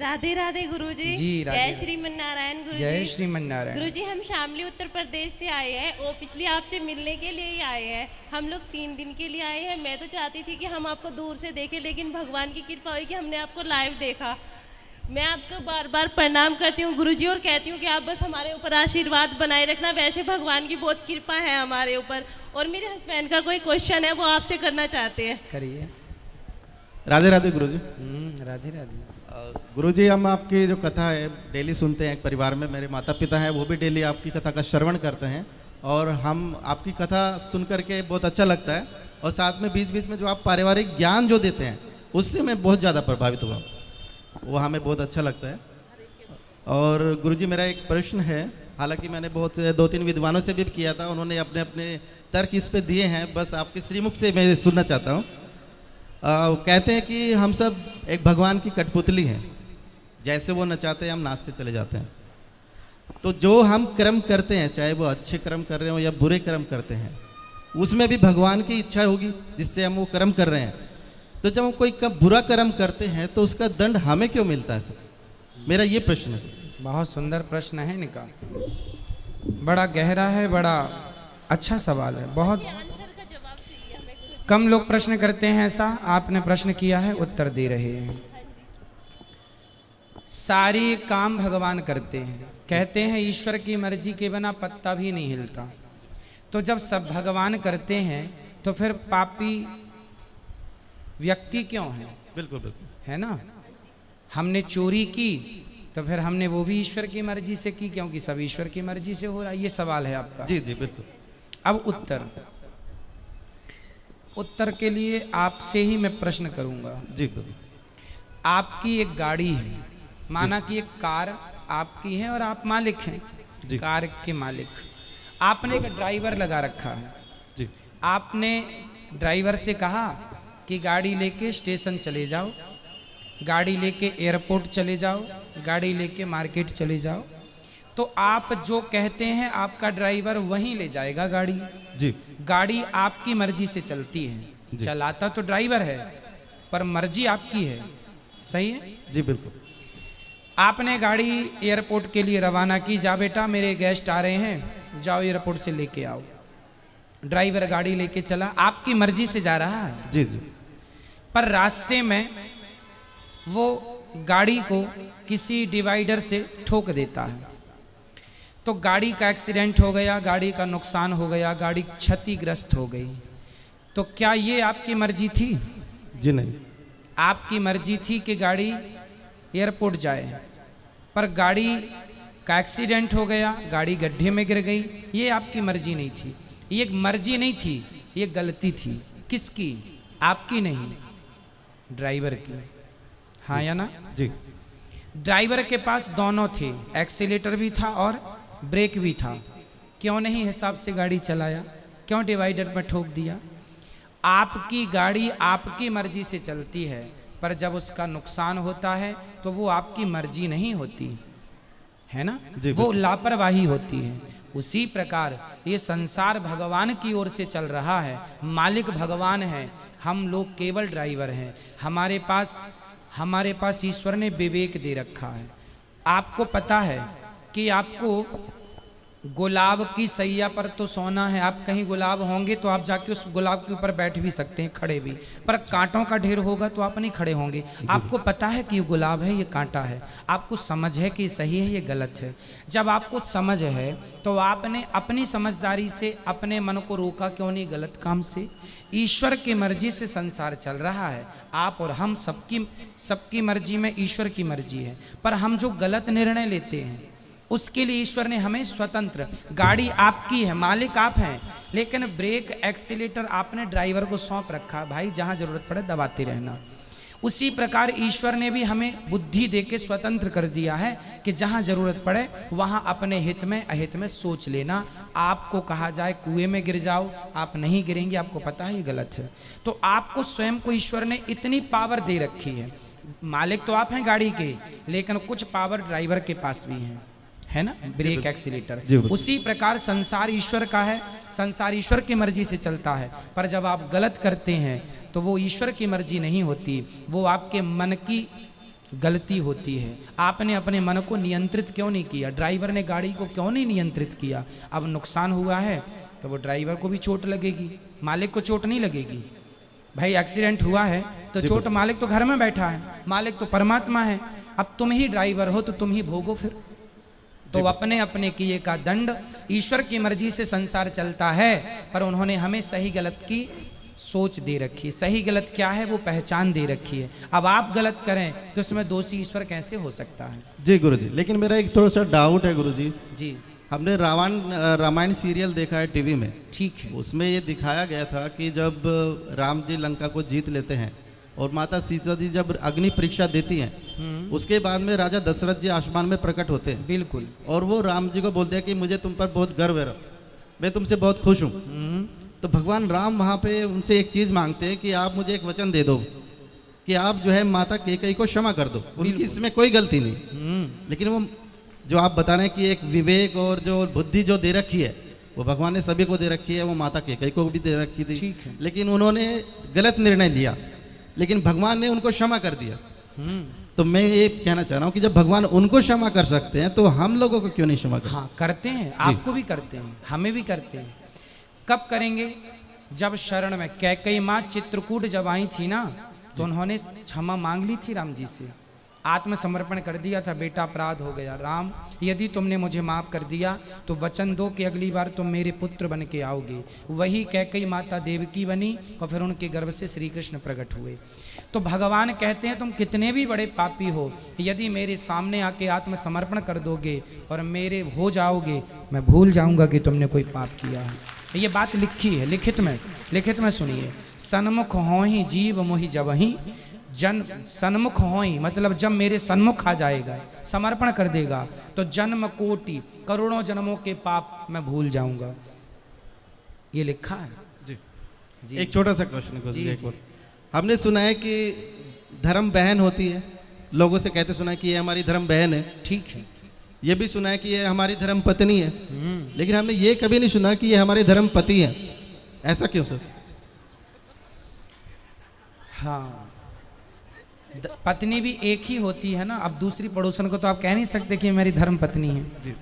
राधे राधे गुरुजी। जी, राधे जय राधे। श्रीमन्नारायण गुरुजी। जय श्रीमन्नारायण। गुरुजी, हम शामली उत्तर प्रदेश से आए हैं और पिछले आपसे मिलने के लिए ही आए हैं। हम लोग 3 दिन के लिए आए हैं। मैं तो चाहती थी कि हम आपको दूर से देखें, लेकिन भगवान की कृपा हुई कि हमने आपको लाइव देखा। मैं आपको बार बार प्रणाम करती हूँ गुरुजी और कहती हूँ कि आप बस हमारे ऊपर आशीर्वाद बनाए रखना। वैसे भगवान की बहुत कृपा है हमारे ऊपर। और मेरे हस्बैंड का कोई क्वेश्चन है, वो आपसे करना चाहते हैं। करिए। राधे राधे गुरुजी। राधे राधे। गुरुजी, हम आपकी जो कथा है डेली सुनते हैं। एक परिवार में मेरे माता पिता हैं, वो भी डेली आपकी कथा का श्रवण करते हैं और हम आपकी कथा सुन करके बहुत अच्छा लगता है। और साथ में बीच बीच में जो आप पारिवारिक ज्ञान जो देते हैं उससे मैं बहुत ज़्यादा प्रभावित हुआ, वो हमें बहुत अच्छा लगता है। और गुरुजी, मेरा एक प्रश्न है, हालांकि मैंने बहुत 2-3 विद्वानों से भी किया था, उन्होंने अपने अपने तर्क इस पे दिए हैं, बस आपके श्रीमुख से मैं सुनना चाहता हूँ। कहते हैं कि हम सब एक भगवान की कठपुतली हैं, जैसे वो नचाते हैं हम नाचते चले जाते हैं। तो जो हम कर्म करते हैं, चाहे वो अच्छे कर्म कर रहे हो या बुरे कर्म करते हैं, उसमें भी भगवान की इच्छा होगी जिससे हम वो कर्म कर रहे हैं। तो जब हम कोई बुरा कर्म करते हैं तो उसका दंड हमें क्यों मिलता है सर? मेरा ये प्रश्न है सर। बहुत सुंदर प्रश्न है इनका, बड़ा गहरा है, बड़ा अच्छा सवाल है। बहुत कम लोग प्रश्न करते हैं ऐसा, आपने प्रश्न किया है, उत्तर दे रहे हैं। सारे काम भगवान करते हैं। कहते हैं ईश्वर की मर्जी के बिना पत्ता भी नहीं हिलता। तो जब सब भगवान करते हैं तो फिर पापी व्यक्ति क्यों है? बिल्कुल बिल्कुल, है ना। हमने चोरी की तो फिर हमने वो भी ईश्वर की मर्जी से की, क्योंकि सब ईश्वर की मर्जी से हो रहा है। ये सवाल है आपका। जी जी बिल्कुल। अब उत्तर के लिए आपसे ही मैं प्रश्न करूंगा। जी बिल्कुल। आपकी एक गाड़ी है, माना कि एक कार आपकी है और आप मालिक हैं, कार के मालिक। आपने एक ड्राइवर लगा रखा है। जी। आपने ड्राइवर से कहा कि गाड़ी लेके स्टेशन चले जाओ, गाड़ी लेके एयरपोर्ट चले जाओ, गाड़ी लेके मार्केट चले जाओ। तो आप जो कहते हैं आपका ड्राइवर वहीं ले जाएगा गाड़ी। जी। गाड़ी आपकी मर्जी से चलती है, चलाता तो ड्राइवर है पर मर्जी आपकी है। सही है? जी बिल्कुल। आपने गाड़ी एयरपोर्ट के लिए रवाना की, जा बेटा मेरे गेस्ट आ रहे हैं, जाओ एयरपोर्ट से लेके आओ। ड्राइवर गाड़ी लेके चला, आपकी मर्जी से जा रहा है। जी जी। पर रास्ते में वो गाड़ी को किसी डिवाइडर से ठोक देता है, तो गाड़ी का एक्सीडेंट हो गया, गाड़ी का नुकसान हो गया, गाड़ी क्षतिग्रस्त हो गई। तो क्या ये आपकी मर्जी थी? जी नहीं। आपकी मर्जी थी कि गाड़ी एयरपोर्ट जाए, पर गाड़ी का एक्सीडेंट हो गया, गाड़ी गड्ढे में गिर गई। ये आपकी मर्जी नहीं थी, ये मर्जी नहीं थी, ये गलती थी। किसकी? आपकी नहीं, ड्राइवर की। हाँ या ना? जी। ड्राइवर के पास दोनों थे, एक्सीलेटर भी था और ब्रेक भी था। क्यों नहीं हिसाब से गाड़ी चलाया? क्यों डिवाइडर पर ठोक दिया? आपकी गाड़ी आपकी मर्जी से चलती है, पर जब उसका नुकसान होता है तो वो आपकी मर्जी नहीं होती है ना, वो लापरवाही होती है। उसी प्रकार ये संसार भगवान की ओर से चल रहा है, मालिक भगवान है, हम लोग केवल ड्राइवर हैं। हमारे पास ईश्वर ने विवेक दे रखा है। आपको पता है कि आपको गुलाब की सैया पर तो सोना है। आप कहीं गुलाब होंगे तो आप जाके उस गुलाब के ऊपर बैठ भी सकते हैं, खड़े भी, पर कांटों का ढेर होगा तो आप नहीं खड़े होंगे। आपको पता है कि ये गुलाब है, ये कांटा है, आपको समझ है कि ये सही है, ये गलत है। जब आपको समझ है तो आपने अपनी समझदारी से अपने मन को रोका क्यों नहीं गलत काम से? ईश्वर की मर्जी से संसार चल रहा है। आप और हम सबकी मर्जी में ईश्वर की मर्जी है, पर हम जो गलत निर्णय लेते हैं उसके लिए ईश्वर ने हमें स्वतंत्र, गाड़ी आपकी है, मालिक आप हैं, लेकिन ब्रेक एक्सीलेटर आपने ड्राइवर को सौंप रखा, भाई जहां जरूरत पड़े दबाते रहना। उसी प्रकार ईश्वर ने भी हमें बुद्धि देके स्वतंत्र कर दिया है कि जहां जरूरत पड़े वहां अपने हित में अहित में सोच लेना। आपको कहा जाए कुएं में गिर जाओ, आप नहीं गिरेंगे, आपको पता है ये गलत है। तो आपको स्वयं को ईश्वर ने इतनी पावर दे रखी है। मालिक तो आप हैं गाड़ी के, लेकिन कुछ पावर ड्राइवर के पास भी है ना, ब्रेक एक्सीलेटर। उसी प्रकार संसार ईश्वर का है, संसार ईश्वर की मर्जी से चलता है, पर जब आप गलत करते हैं तो वो ईश्वर की मर्जी नहीं होती, वो आपके मन की गलती होती है। आपने अपने मन को नियंत्रित क्यों नहीं किया? ड्राइवर ने गाड़ी को क्यों नहीं नियंत्रित किया? अब नुकसान हुआ है तो वो ड्राइवर को भी चोट लगेगी, मालिक को चोट नहीं लगेगी। भाई एक्सीडेंट हुआ है तो चोट, मालिक तो घर में बैठा है, मालिक तो परमात्मा है। अब तुम ही ड्राइवर हो तो तुम ही भोगो फिर। तो अपने अपने किए का दंड, ईश्वर की मर्जी से संसार चलता है, पर उन्होंने हमें सही गलत की सोच दे रखी है। सही गलत क्या है वो पहचान दे रखी है। अब आप गलत करें तो इसमें दोषी ईश्वर कैसे हो सकता है? जी गुरुजी, लेकिन मेरा एक थोड़ा सा डाउट है गुरुजी। जी हमने रामायण सीरियल देखा है टीवी में, ठीक है। उसमें ये दिखाया गया था कि जब राम जी लंका को जीत लेते हैं और माता सीता जी जब अग्नि परीक्षा देती हैं, उसके बाद में राजा दशरथ जी आसमान में प्रकट होते हैं। बिल्कुल। और वो राम जी को बोलते हैं कि मुझे तुम पर बहुत गर्व है, मैं तुमसे बहुत खुश हूँ। तो भगवान राम वहाँ पे उनसे एक चीज़ मांगते हैं कि आप मुझे एक वचन दे दो कि आप जो है माता कैकेयी को क्षमा कर दो, उनकी इसमें कोई गलती नहीं। लेकिन वो जो आप बता रहे हैं कि एक विवेक और जो बुद्धि जो दे रखी है वो भगवान ने सभी को दे रखी है, वो माता कैकेयी को भी दे रखी थी। ठीक है। लेकिन उन्होंने गलत निर्णय लिया, लेकिन भगवान ने उनको क्षमा कर दिया। तो मैं ये कहना चाह रहा हूँ कि जब भगवान उनको क्षमा कर सकते हैं तो हम लोगों को क्यों नहीं क्षमा कर? हाँ करते हैं, आपको भी करते हैं, हमें भी करते हैं। कब करेंगे? जब शरण में कैकेयी माँ चित्रकूट जब आई थी ना, तो उन्होंने क्षमा मांग ली थी राम जी से, आत्मसमर्पण कर दिया था, बेटा अपराध हो गया, राम यदि तुमने मुझे माफ़ कर दिया तो वचन दो कि अगली बार तुम मेरे पुत्र बन के आओगे। वही कैकेयी माता देवकी बनी और फिर उनके गर्भ से श्री कृष्ण प्रकट हुए। तो भगवान कहते हैं तुम कितने भी बड़े पापी हो, यदि मेरे सामने आके आत्मसमर्पण कर दोगे और मेरे हो जाओगे, मैं भूल जाऊंगा कि तुमने कोई पाप किया है। ये बात लिखी है, लिखित में सुनिए। सन्मुख हो ही जीव मोहि जबहि जन, सन्मुख हो ही मतलब जब मेरे सन्मुख आ जाएगा, समर्पण कर देगा, तो जन्म कोटि करोड़ों जन्मों के पाप मैं भूल जाऊंगा। ये लिखा है जी। जी। एक छोटा सा क्वेश्चन जी, एक जी। और। हमने सुना है कि धर्म बहन होती है, लोगों से कहते सुना है कि ये हमारी धर्म बहन है। ठीक है। ये भी सुना है कि ये हमारी धर्म पत्नी है, लेकिन हमने ये कभी नहीं सुना कि ये हमारे धर्म पति है। ऐसा क्यों सर? हाँ, पत्नी भी एक ही होती है ना। अब दूसरी पड़ोसन को तो आप कह नहीं सकते कि मेरी धर्म पत्नी है जी।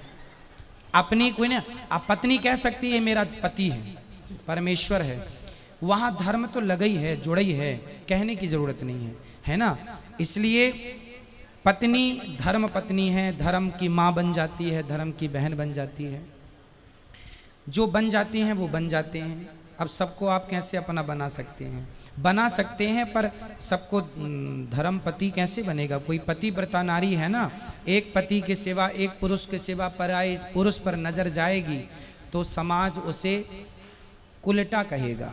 अपनी कोई ना, आप पत्नी कह सकती है मेरा पति है, परमेश्वर है। वहाँ धर्म तो लगा ही है, जुड़ा ही है, कहने की जरूरत नहीं है, है ना। इसलिए पत्नी धर्म पत्नी है, धर्म की माँ बन जाती है, धर्म की बहन बन जाती है। जो बन जाती हैं वो बन जाते हैं। अब सबको आप कैसे अपना बना सकते हैं? बना सकते हैं, पर सबको धर्म पति कैसे बनेगा? कोई पति व्रता नारी है ना, एक पति के सिवा, एक पुरुष के सिवा पराये इस पुरुष पर नजर जाएगी तो समाज उसे कुलटा कहेगा,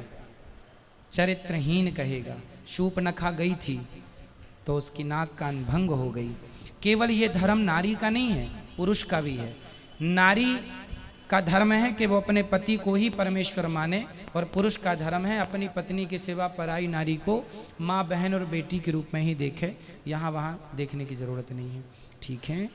चरित्रहीन कहेगा। शूर्पणखा गई थी तो उसकी नाक कान भंग हो गई। केवल ये धर्म नारी का नहीं है, पुरुष का भी है। नारी का धर्म है कि वो अपने पति को ही परमेश्वर माने, और पुरुष का धर्म है अपनी पत्नी के सिवा पराई नारी को माँ, बहन और बेटी के रूप में ही देखे। यहाँ वहाँ देखने की जरूरत नहीं है। ठीक है।